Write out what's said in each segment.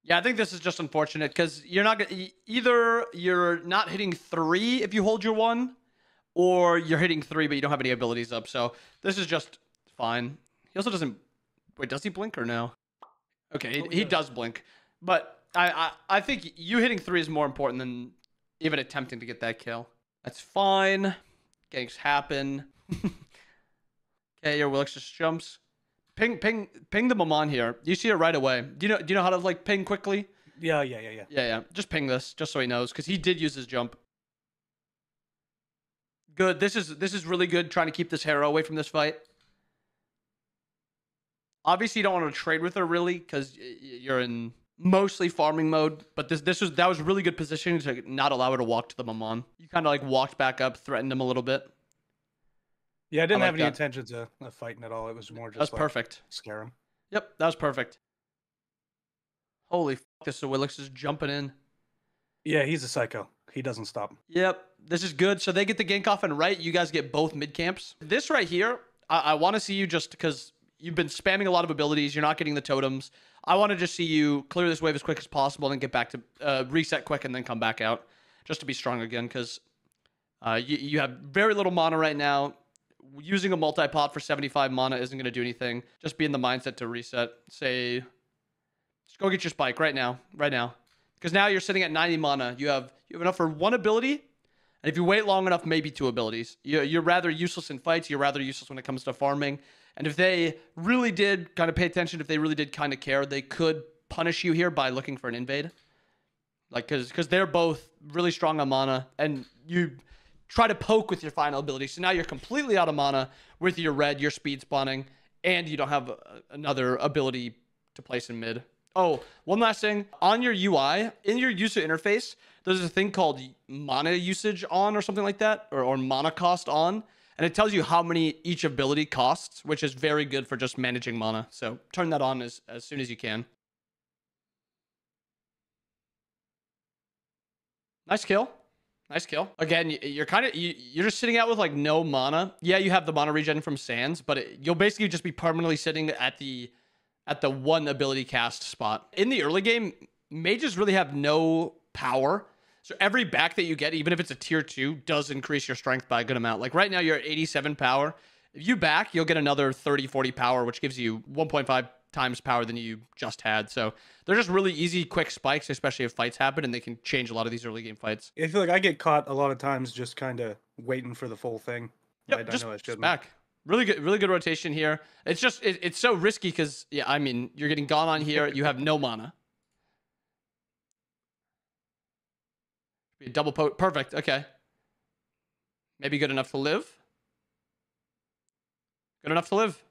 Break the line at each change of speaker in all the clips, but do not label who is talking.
Yeah, I think this is just unfortunate because you're not gonna either you're not hitting 3 if you hold your 1, or you're hitting 3 but you don't have any abilities up. So this is just fine. He also doesn't. Wait, does he blink or no? Okay, he does blink, but I think you hitting 3 is more important than even attempting to get that kill. That's fine. Ganks happen. Okay, your Willix just jumps. Ping the Maman here. You see it right away. Do you know how to like ping quickly?
Yeah.
Just ping this just so he knows, because he did use his jump. Good. This is really good, trying to keep this Harrow away from this fight. Obviously, you don't want to trade with her really, because you're in mostly farming mode. But that was really good positioning to not allow her to walk to the Maman. You kind of like walked back up, threatened him a little bit.
Yeah, I didn't have any intentions of fighting at all. It was more just
that's like, perfect.
Scare him.
Yep, that was perfect. Holy f***, this Willix is jumping in.
Yeah, he's a psycho. He doesn't stop.
Yep, this is good. So they get the gank off and right. You guys get both mid camps. This right here, I want to see you, just because you've been spamming a lot of abilities. You're not getting the totems. I want to just see you clear this wave as quick as possible and get back to reset quick and then come back out just to be strong again, because you have very little mana right now. Using a multi-pot for 75 mana isn't going to do anything. Just be in the mindset to reset. Say, just go get your spike right now. Because now you're sitting at 90 mana. You have enough for 1 ability. And if you wait long enough, maybe 2 abilities. You're rather useless in fights. You're rather useless when it comes to farming. And if they really did kind of pay attention, if they really did kind of care, they could punish you here by looking for an invade. Like, because they're both really strong on mana. And you try to poke with your final ability. So now you're completely out of mana with your red, your speed spawning, and you don't have another ability to place in mid. Oh, one last thing. On your UI, in your user interface, there's a thing called mana usage on or something like that, or mana cost on. And it tells you how many each ability costs, which is very good for just managing mana. So turn that on as soon as you can. Nice kill. Nice kill. Again, you're just sitting out with like no mana. Yeah, you have the mana regen from Sands, but you'll basically just be permanently sitting at the 1 ability cast spot. In the early game, mages really have no power. So every back that you get, even if it's a tier 2, does increase your strength by a good amount. Like right now, you're at 87 power. If you back, you'll get another 30, 40 power, which gives you 1.5 times power than you just had. So they're just really easy, quick spikes, especially if fights happen, and they can change a lot of these early game fights.
I feel like I get caught a lot of times just kind of waiting for the full thing.
Yep, just back. Really good rotation here. It's just, it's so risky because, yeah, I mean, you're getting gone on here. You have no mana. Double poke. Perfect. Okay. Maybe good enough to live. Good enough to live.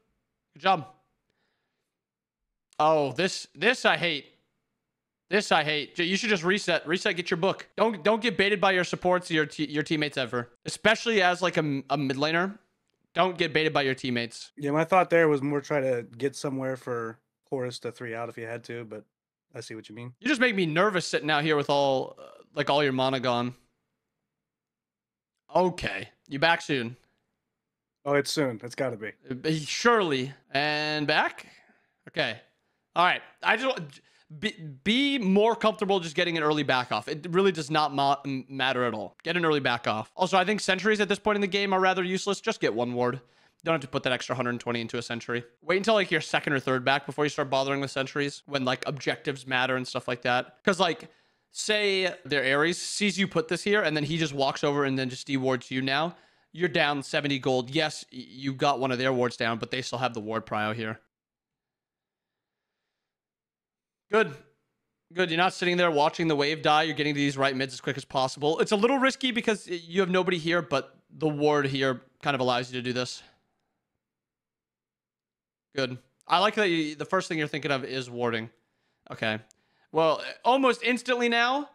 Good job. Oh, this I hate. This I hate. You should just reset. Reset, get your book. Don't get baited by your supports, your teammates ever. Especially as like a mid laner. Don't get baited by your teammates.
Yeah, my thought there was more try to get somewhere for Horus to 3 out if you had to, but I see what you mean.
You just make me nervous sitting out here with all your mana gone. Okay. You back soon.
Oh, it's soon. It's got to be.
Surely. And back? Okay. All right. I just be more comfortable just getting an early back off. It really does not matter at all. Get an early back off. Also, I think sentries at this point in the game are rather useless. Just get 1 ward. Don't have to put that extra 120 into a sentry. Wait until like your 2nd or 3rd back before you start bothering with sentries, when like objectives matter and stuff like that. Because like, say their Ares sees you put this here and then he just walks over and then just dewards you now. You're down 70 gold. Yes, you got one of their wards down, but they still have the ward prio here. Good. Good. You're not sitting there watching the wave die. You're getting to these right mids as quick as possible. It's a little risky because you have nobody here, but the ward here kind of allows you to do this. Good. I like that the first thing you're thinking of is warding. Okay. Well, almost instantly now,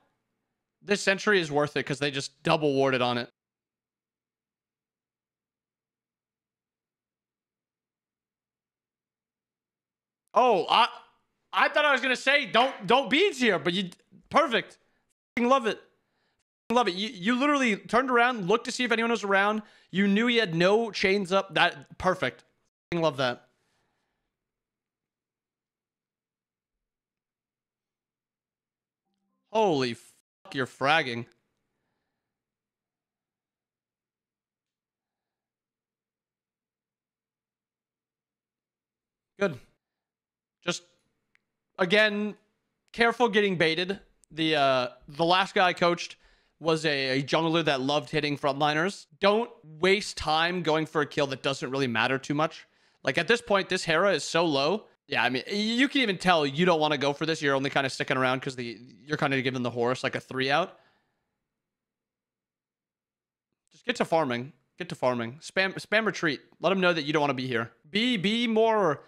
this sentry is worth it because they just double warded on it. Oh, I thought I was gonna say don't beads here, but you perfect. Love it. Love it. You literally turned around, looked to see if anyone was around. You knew he had no chains up. That perfect. Love that. Holy fuck, you're fragging. Good. Just, again, careful getting baited. The last guy I coached was a jungler that loved hitting frontliners. Don't waste time going for a kill that doesn't really matter too much. Like, at this point, this Hera is so low. Yeah, I mean, you can even tell you don't want to go for this. You're only kind of sticking around because you're kind of giving the horse like a 3 out. Just get to farming. Get to farming. Spam retreat. Let them know that you don't want to be here. Be more,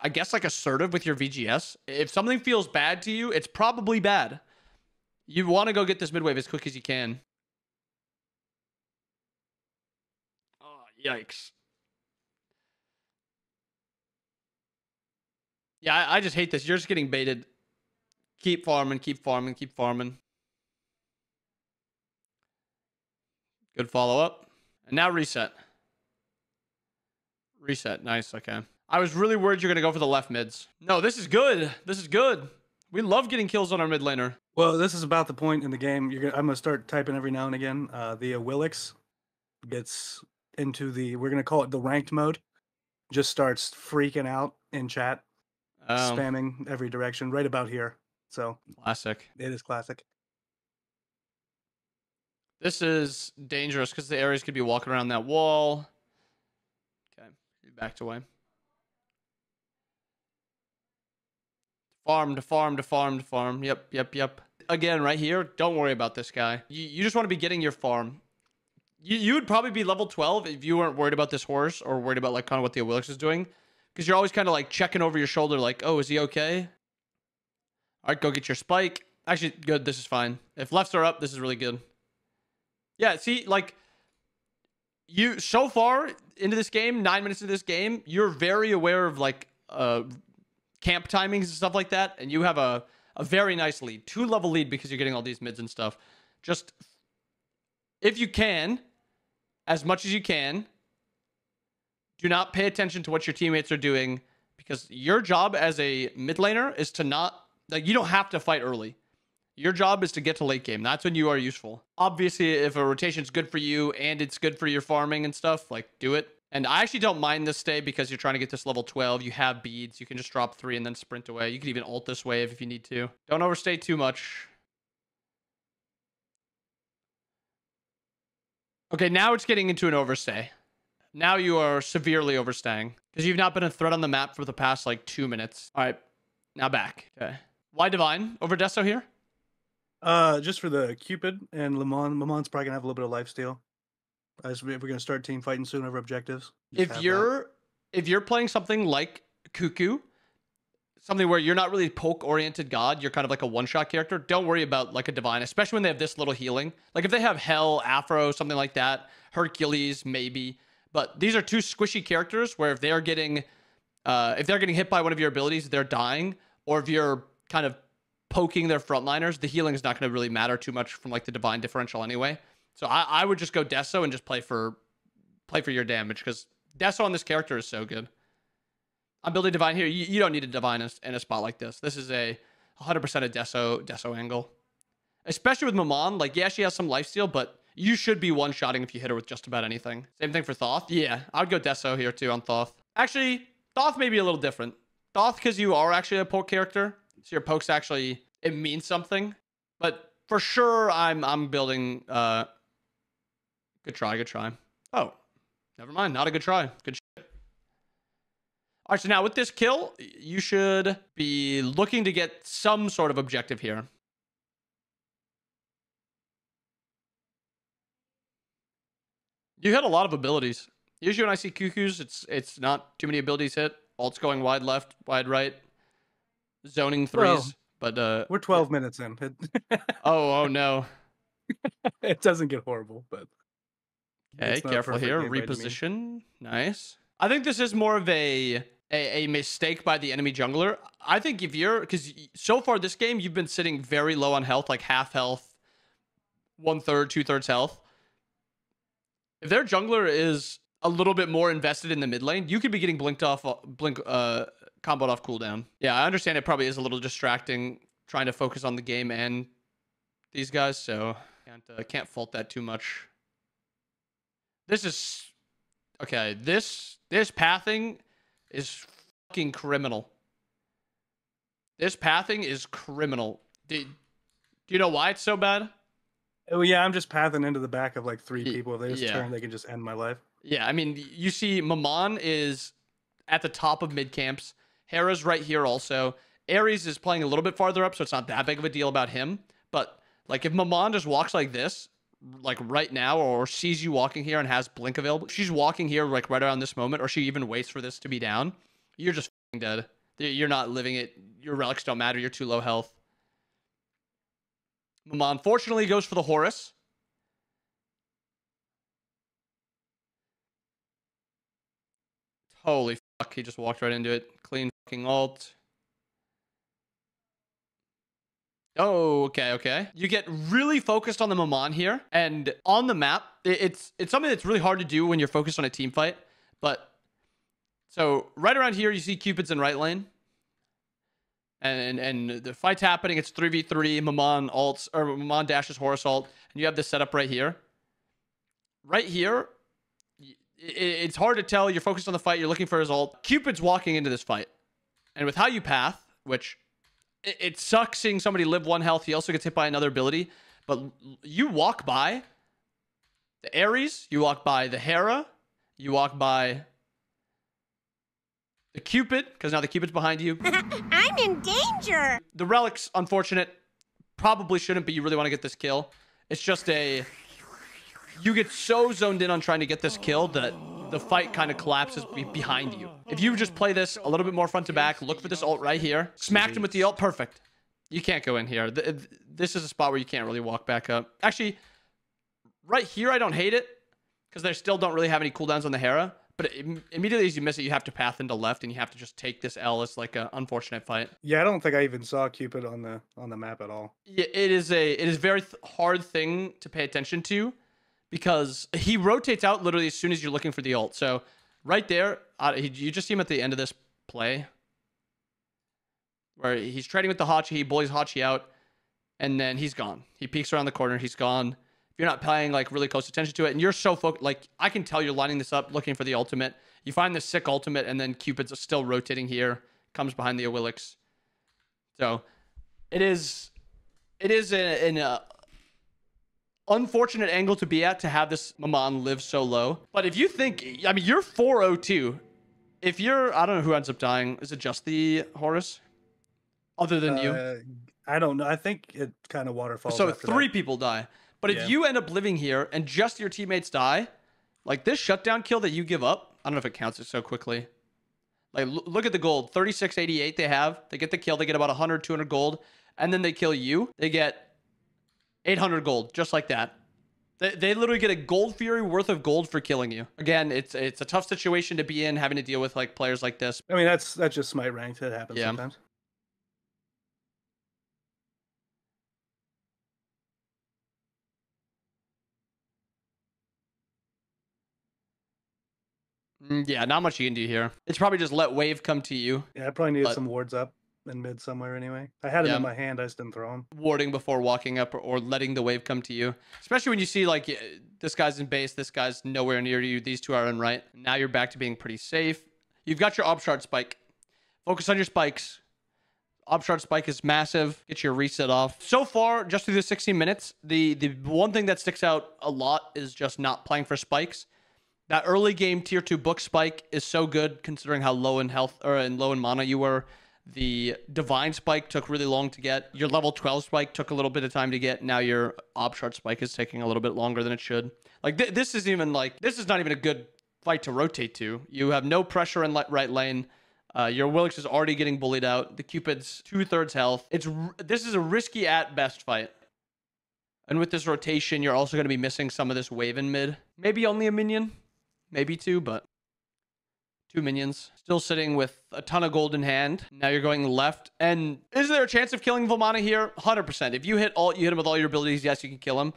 I guess, like assertive with your VGS. If something feels bad to you, it's probably bad. You want to go get this mid wave as quick as you can. Oh, yikes. Yeah, I just hate this. You're just getting baited. Keep farming, keep farming, keep farming. Good follow-up. And now reset. Reset. Nice. Okay. I was really worried you're going to go for the left mids. No, this is good. This is good. We love getting kills on our mid laner.
Well, this is about the point in the game. I'm going to start typing every now and again. The Willix gets into the, we're going to call it the ranked mode. Just starts freaking out in chat. Spamming every direction right about here. So
classic.
It is classic.
This is dangerous because the Ares could be walking around that wall. Okay, you backed away. Farm to farm to farm to farm. Yep. Again, right here, don't worry about this guy. You just want to be getting your farm. You would probably be level 12 if you weren't worried about this horse or worried about like kind of what the Willix is doing. Because you're always kind of like checking over your shoulder like, oh, is he okay? All right, go get your spike. Actually, good. This is fine. If lefts are up, this is really good. Yeah, see, like, you, so far into this game, 9 minutes into this game, you're very aware of, like, camp timings and stuff like that, and you have a very nice lead. 2-level lead because you're getting all these mids and stuff. Just, if you can, as much as you can, do not pay attention to what your teammates are doing, because your job as a mid laner is to not, like, you don't have to fight early. Your job is to get to late game. That's when you are useful. Obviously, if a rotation is good for you and it's good for your farming and stuff, like, do it. And I actually don't mind this stay because you're trying to get this level 12. You have beads. You can just drop 3 and then sprint away. You can even ult this wave if you need to. Don't overstay too much. Okay, now it's getting into an overstay. Now you are severely overstaying because you've not been a threat on the map for the past, like, 2 minutes. All right, now back. Okay. Why Divine over Deso here?
Just for the Cupid and Lemon. Lemon's probably gonna have a little bit of lifesteal. We're gonna start team fighting soon over objectives.
If you're playing something like Cuckoo, something where you're not really poke oriented god, you're kind of like a one-shot character, don't worry about like a Divine, especially when they have this little healing. Like if they have Hell, Afro, something like that, Hercules maybe, but these are 2 squishy characters where if they're getting hit by one of your abilities, they're dying, or if you're kind of poking their frontliners, the healing is not going to really matter too much from like the Divine differential anyway. So I would just go Deso and just play for your damage, because Deso on this character is so good. I'm building Divine here. You don't need a Divine in a spot like this. This is a 100% a Deso angle. Especially with Mammon. Like, yeah, she has some lifesteal, but you should be one-shotting if you hit her with just about anything. Same thing for Thoth. Yeah, I would go Deso here too on Thoth. Actually, Thoth may be a little different. Thoth, because you are actually a poke character. So your pokes actually, it means something. But for sure, I'm building, good try. Oh, never mind. Not a good try. Good shit. All right, so now with this kill, you should be looking to get some sort of objective here. You hit a lot of abilities. Usually when I see Cuckoos, it's not too many abilities hit. Ult's going wide left, wide right. Zoning 3s. Well, but
we're 12 minutes in.
oh no.
It doesn't get horrible, but
okay, careful here. Reposition. Nice. I think this is more of a mistake by the enemy jungler. I think if you're, because so far this game you've been sitting very low on health, like half health, 1/3, 2/3 health. If their jungler is a little bit more invested in the mid lane, you could be getting comboed off cooldown. Yeah, I understand it probably is a little distracting trying to focus on the game and these guys, so can't fault that too much. This is okay. This pathing is fucking criminal. This pathing is criminal. Do you know why it's so bad?
Oh yeah, I'm just pathing into the back of like 3 people. If they just
yeah.
turn, they can just end my life.
Yeah, I mean, you see Mammon is at the top of mid camps. Hera's right here also. Ares is playing a little bit farther up, so it's not that big of a deal about him. But like if Mammon just walks like this, like right now, or sees you walking here and has blink available, she's walking here like right around this moment, or she even waits for this to be down, you're just dead. You're not living it. Your relics don't matter. You're too low health. Mammon fortunately goes for the Horus. Holy fuck, he just walked right into it. Clean fucking ult. Oh, okay. You get really focused on the Mammon here, and on the map, it's something that's really hard to do when you're focused on a team fight. But so right around here, you see Cupid's in right lane, and the fight's happening. It's 3v3. Mammon ults, or Mammon dashes Horus ult, and you have this setup right here. Right here, it's hard to tell. You're focused on the fight. You're looking for his ult. Cupid's walking into this fight, and with how you path, which it sucks seeing somebody live 1 health. He also gets hit by another ability. But you walk by the Ares, you walk by the Hera, you walk by the Cupid, because now the Cupid's behind you.
I'm in danger.
The relics, unfortunate, probably shouldn't, but you really want to get this kill. It's just you get so zoned in on trying to get this kill that the fight kind of collapses behind you. If you just play this a little bit more front to back, look for this ult right here. Smacked him with the ult. Perfect. You can't go in here. This is a spot where you can't really walk back up. Actually, right here, I don't hate it because they still don't really have any cooldowns on the Hera. But immediately as you miss it, you have to path into left and you have to just take this L. It's like an unfortunate fight.
Yeah, I don't think I even saw Cupid on the map at all.
Yeah, it is a very hard thing to pay attention to, because he rotates out literally as soon as you're looking for the ult. So right there, you just see him at the end of this play where he's trading with the Hachi, he bullies Hachi out, and then he's gone. He peeks around the corner, he's gone. If you're not paying like really close attention to it, and you're so focused, like I can tell you're lining this up, looking for the ultimate. You find this sick ultimate, and then Cupid's still rotating here, comes behind the Awilix. So it is an unfortunate angle to be at, to have this Mammon live so low. But if you think, I mean, you're 402. If you're, I don't know who ends up dying. Is it just the Horus? Other than you?
I don't know. I think it kind of waterfalls.
So
after
3
that.
people die. But if you end up living here and just your teammates die, like this shutdown kill that you give up, I don't know if it counts it so quickly. Like, look at the gold. 3688 they have. They get the kill. They get about 100, 200 gold. And then they kill you. They get 800 gold, just like that. They literally get a gold fury worth of gold for killing you. Again, it's a tough situation to be in, having to deal with like players like this.
I mean, that's just Smite ranked. It happens sometimes.
Yeah, not much you can do here. It's probably just let wave come to you.
Yeah, I probably needed some wards up in mid somewhere anyway. I had them in my hand, I just didn't throw them.
Warding before walking up, or letting the wave come to you. Especially when you see like this guy's in base, this guy's nowhere near you, these two are in right. Now you're back to being pretty safe. You've got your Obshard spike. Focus on your spikes. Obshard spike is massive. Get your reset off. So far, just through the 16 minutes, the one thing that sticks out a lot is just not playing for spikes. That early game tier 2 book spike is so good, considering how low in health or low in mana you were. The divine spike took really long to get. Your level 12 spike took a little bit of time to get. Now your Obshard spike is taking a little bit longer than it should. Like this is not even a good fight to rotate to. You have no pressure in right lane. Your Willix is already getting bullied out. The Cupid's 2/3 health. This is a risky at best fight. And with this rotation, you're also going to be missing some of this wave in mid. Maybe only a minion. Maybe 2, but 2 minions. Still sitting with a ton of gold in hand. Now you're going left. And is there a chance of killing Vomana here? 100%. If you hit him with all your abilities, yes, you can kill him.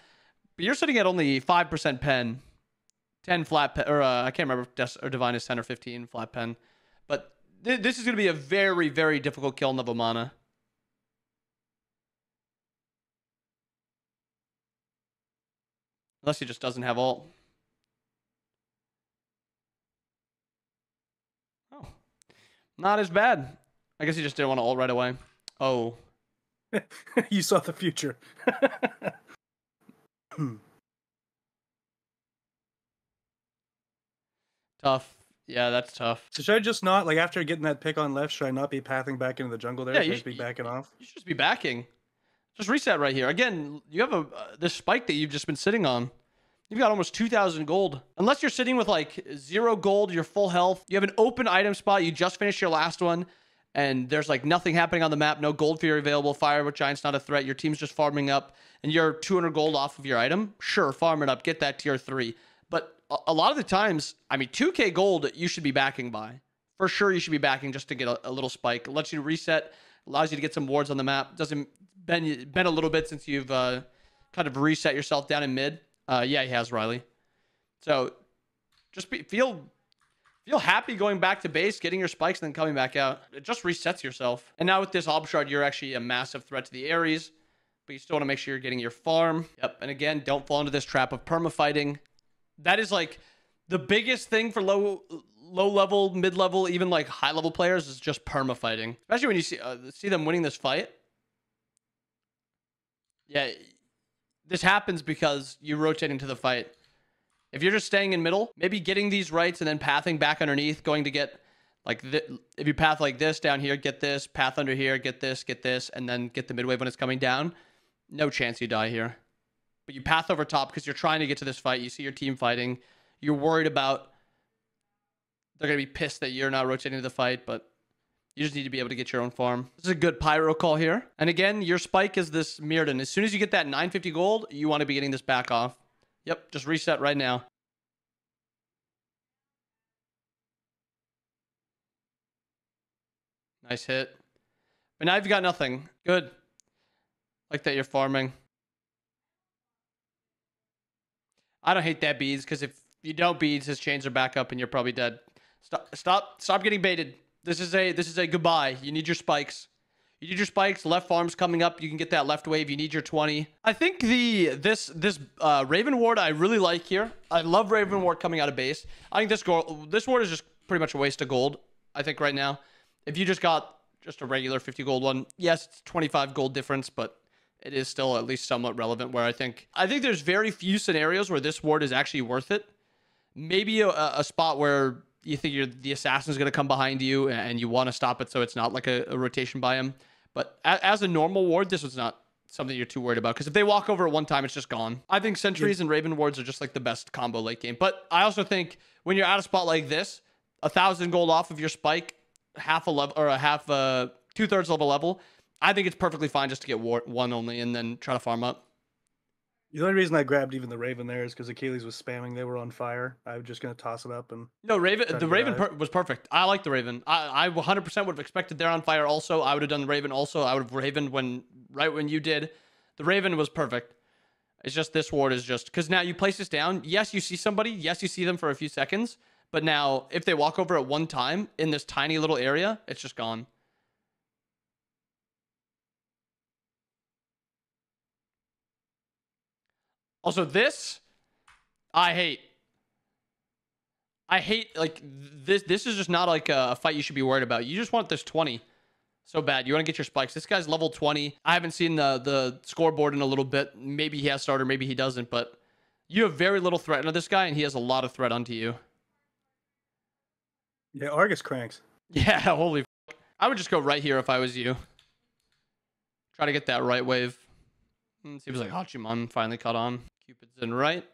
But you're sitting at only 5% pen. 10 flat pen. Or I can't remember if Divine is 10 or 15 flat pen. But this is going to be a very, very difficult kill in the Vomana. Unless he just doesn't have ult. Oh. Not as bad. I guess he just didn't want to ult right away. Oh.
You saw the future.
Tough. Yeah, that's tough.
So should I just not, like, after getting that pick on left, should I not be pathing back into the jungle there?
Yeah,
Should I
you
just be backing off?
You should just be backing. Just reset right here. Again, you have this spike that you've just been sitting on. You've got almost 2,000 gold. Unless you're sitting with like 0 gold, you're full health. You have an open item spot. You just finished your last one. And there's like nothing happening on the map. No gold for you available. Fire with Giant's not a threat. Your team's just farming up. And you're 200 gold off of your item. Sure, farm it up. Get that tier 3. But a lot of the times, I mean, 2k gold you should be backing by. For sure you should be backing just to get a little spike. It lets you reset. Allows you to get some wards on the map. Doesn't bend a little bit since you've kind of reset yourself down in mid. Yeah, he has, Riley. So just feel happy going back to base, getting your spikes, and then coming back out. It just resets yourself. And now with this Ob Shard, you're actually a massive threat to the Ares, but you still want to make sure you're getting your farm. Yep. And again, don't fall into this trap of perma-fighting. That is like the biggest thing for low level, mid level, even like high level players is just perma-fighting. Especially when you see them winning this fight. Yeah, this happens because you rotate into the fight. If you're just staying in middle, maybe getting these rights and then pathing back underneath, going to get like if you path like this down here, get this, path under here, get this, and then get the mid wave when it's coming down. No chance you die here. But you path over top because you're trying to get to this fight. You see your team fighting. You're worried about they're going to be pissed that you're not rotating to the fight, but you just need to be able to get your own farm. This is a good pyro call here. And again, your spike is this Mirrodin. As soon as you get that 950 gold, you want to be getting this back off. Yep, just reset right now. Nice hit. But now you've got nothing. Good. Like that you're farming. I don't hate that beads, because if you don't beads, his chains are back up and you're probably dead. Stop getting baited. This is a goodbye. You need your spikes. You need your spikes. Left farm's coming up. You can get that left wave. You need your 20. I think this Raven ward I really like here. I love Raven ward coming out of base. I think this ward is just pretty much a waste of gold. I think right now, if you just got just a regular 50 gold one, yes, it's 25 gold difference, but it is still at least somewhat relevant. Where I think there's very few scenarios where this ward is actually worth it. Maybe a spot where you think the assassin is going to come behind you and you want to stop it so it's not like a rotation by him. But as a normal ward, this was not something you're too worried about, because if they walk over at one time, it's just gone. I think sentries and Raven wards are just like the best combo late game. But I also think when you're at a spot like this, 1,000 gold off of your spike, half a level or a half 2/3 of a level, I think it's perfectly fine just to get one only and then try to farm up.
The only reason I grabbed even the Raven there is because Achilles was spamming. They were on fire. I was just going to toss it up and...
No, the Raven was perfect. I like the Raven. I 100% would have expected they're on fire also. I would have done the Raven also. I would have Raven right when you did. The Raven was perfect. It's just this ward is just... Because now you place this down. Yes, you see somebody. Yes, you see them for a few seconds. But now, if they walk over at one time in this tiny little area, it's just gone. Also, this, I hate, like, this is just not, like, a fight you should be worried about. You just want this 20 so bad. You want to get your spikes. This guy's level 20. I haven't seen the scoreboard in a little bit. Maybe he has starter, maybe he doesn't, but you have very little threat into this guy, and he has a lot of threat onto you.
Yeah, Argus cranks. Yeah,
holy fuck. I would just go right here if I was you. Try to get that right wave. Seems like Hachiman finally caught on. Cupid's in right.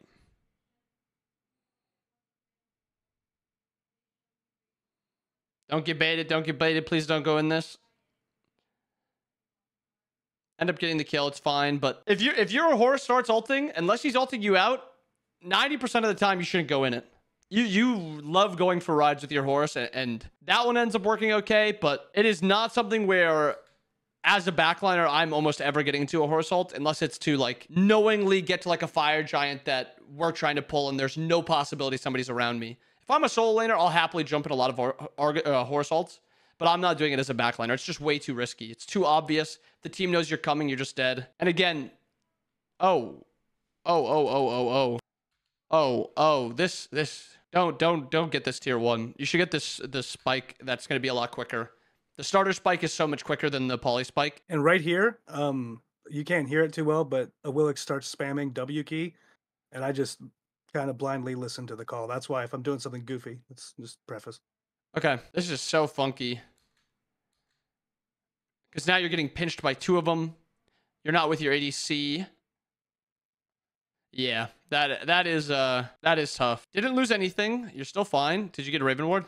Don't get baited. Don't get baited. Please don't go in this. End up getting the kill. It's fine. But if your horse starts ulting, unless he's ulting you out, 90% of the time you shouldn't go in it. You love going for rides with your horse, and that one ends up working okay. But it is not something where, as a backliner, I'm almost ever getting into a horse ult unless it's to like knowingly get to like a fire giant that we're trying to pull and there's no possibility somebody's around me. If I'm a solo laner, I'll happily jump in a lot of horse ults, but I'm not doing it as a backliner. It's just way too risky. It's too obvious. The team knows you're coming. You're just dead. And again, oh, This don't get this tier 1. You should get this spike. That's going to be a lot quicker. The starter spike is so much quicker than the poly spike.
And right here, you can't hear it too well, but a Willix starts spamming W key, and I just kind of blindly listen to the call. That's why if I'm doing something goofy, it's just preface.
Okay, this is just so funky. Because now you're getting pinched by 2 of them. You're not with your ADC. Yeah, that is tough. Didn't lose anything. You're still fine. Did you get a Raven Ward?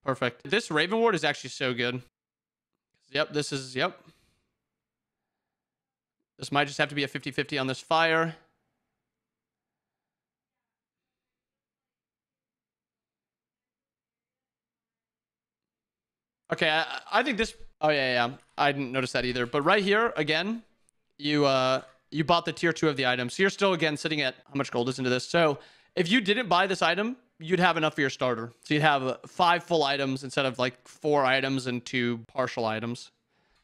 Perfect. This Raven Ward is actually so good. Yep, this might just have to be a 50-50 on this fire. Okay, I think this... Oh, yeah. I didn't notice that either. But right here, again, you bought the tier 2 of the item. So you're still, again, sitting at... How much gold is into this? So if you didn't buy this item, you'd have enough for your starter. So you'd have 5 full items instead of like 4 items and 2 partial items.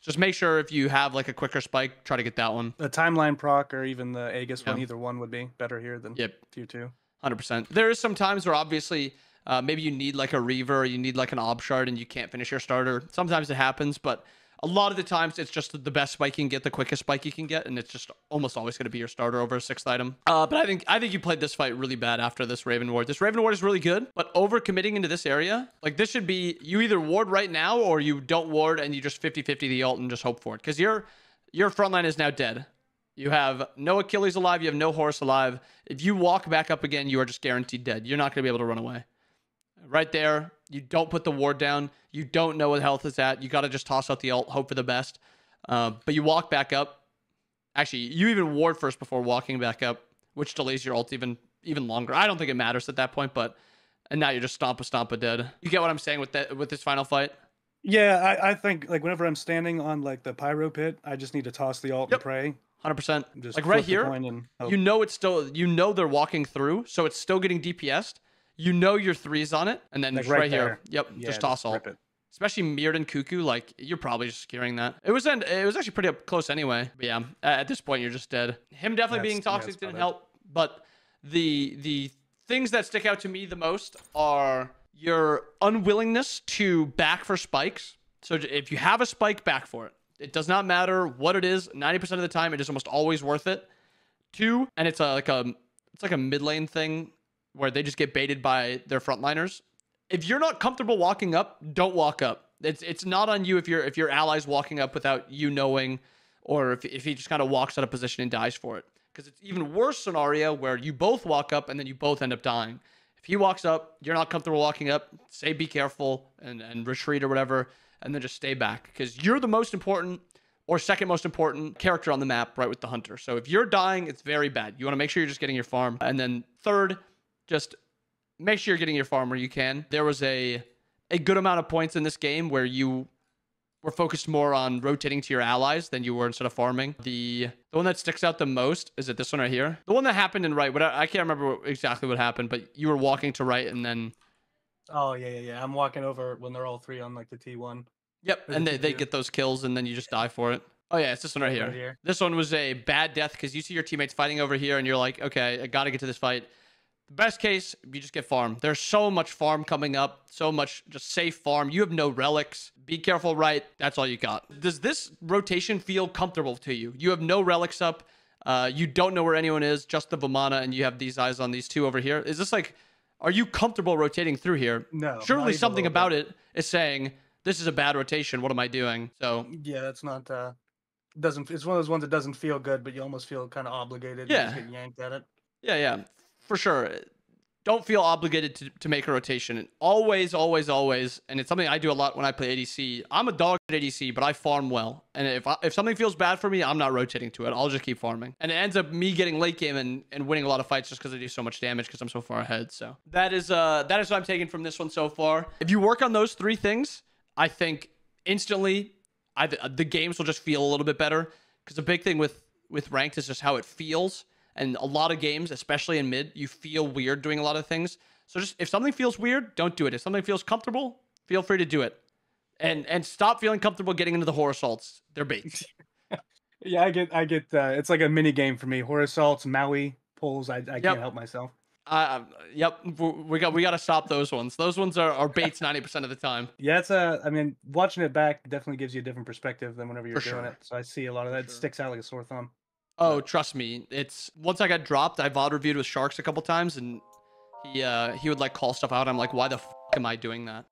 Just make sure if you have like a quicker spike, try to get that one.
The timeline proc or even the Aegis one, either one would be better here than tier 2.
100%. There is some times where obviously... maybe you need like a Reaver, or you need like an Ob Shard, and you can't finish your starter. Sometimes it happens, but a lot of the times it's just the best spike you can get, the quickest spike you can get, and it's just almost always going to be your starter over a 6th item. But I think you played this fight really bad after this Raven Ward. This Raven Ward is really good, but over committing into this area, like this should be, you either ward right now or you don't ward and you just 50-50 the ult and just hope for it. Because your front line is now dead. You have no Achilles alive, you have no Horus alive. If you walk back up again, you are just guaranteed dead. You're not going to be able to run away. Right there, you don't put the ward down. You don't know what health is at. You got to just toss out the ult, hope for the best. But you walk back up. Actually, you even ward first before walking back up, which delays your ult even longer. I don't think it matters at that point, and now you're just stomp a dead. You get what I'm saying with this final fight?
Yeah, I think like whenever I'm standing on like the pyro pit, I just need to toss the ult and pray.
100%.
Just
like right here,
you
know it's still, they're walking through, so it's still getting DPS'd. You know your 3's on it, and then like right here. Yep, yeah, just toss ult. Especially Mirrored and Cuckoo, like you're probably just scaring that. It was actually pretty up close anyway. But yeah, at this point you're just dead. Him definitely being toxic didn't help, but the things that stick out to me the most are your unwillingness to back for spikes. So if you have a spike, back for it. It does not matter what it is. 90% of the time, it is almost always worth it. 2, and it's like a mid lane thing, where they just get baited by their frontliners. If you're not comfortable walking up, don't walk up. It's not on you if your ally's walking up without you knowing, or if he just kind of walks out of position and dies for it. Because it's even worse scenario where you both walk up and then you both end up dying. If he walks up, you're not comfortable walking up, say be careful and retreat or whatever, and then just stay back. Because you're the most important or second most important character on the map, right, with the hunter. So if you're dying, it's very bad. You want to make sure you're just getting your farm. And then 3rd, just make sure you're getting your farm where you can. There was a good amount of points in this game where you were focused more on rotating to your allies than you were instead of farming. The one that sticks out the most, is it this one right here? The one that happened in right, I can't remember exactly what happened, but you were walking to right and then...
Oh, yeah. I'm walking over when they're all 3 on like the T1.
Yep, and they get those kills and then you just die for it. Oh yeah, it's this one right here. This one was a bad death because you see your teammates fighting over here and you're like, okay, I got to get to this fight. Best case, you just get farm. There's so much farm coming up, so much just safe farm. You have no relics. Be careful, right? That's all you got. Does this rotation feel comfortable to you? You have no relics up. You don't know where anyone is, just the Vamana, and you have these eyes on these 2 over here. Is this like, are you comfortable rotating through here?
No.
Surely something about it is saying, this is a bad rotation. What am I doing? So
yeah, that's not, it's one of those ones that doesn't feel good, but you almost feel kind of obligated.
Yeah.
You just get yanked at it.
Yeah. For sure. Don't feel obligated to make a rotation. Always, and it's something I do a lot when I play ADC. I'm a dog at ADC, but I farm well. And if something feels bad for me, I'm not rotating to it. I'll just keep farming. And it ends up me getting late game and winning a lot of fights just because I do so much damage because I'm so far ahead. So that is what I'm taking from this one so far. If you work on those 3 things, I think instantly the games will just feel a little bit better. Because the big thing with ranked is just how it feels. And a lot of games, especially in mid, you feel weird doing a lot of things. So just if something feels weird, don't do it. If something feels comfortable, feel free to do it. And stop feeling comfortable getting into the horror assaults. They're bait.
Yeah, I get. It's like a mini game for me. Horror assaults, Maui pulls. I can't help myself.
Yep, we got to stop those ones. Those ones are baits 90% of the time.
Yeah, it's I mean, watching it back definitely gives you a different perspective than whenever you're
For
doing
sure.
it. So I see a lot of that. It sticks out like a sore thumb.
Oh, trust me. It's once I got dropped, I VOD reviewed with Sharks a couple times, and he would like call stuff out. I'm like, why the f am I doing that?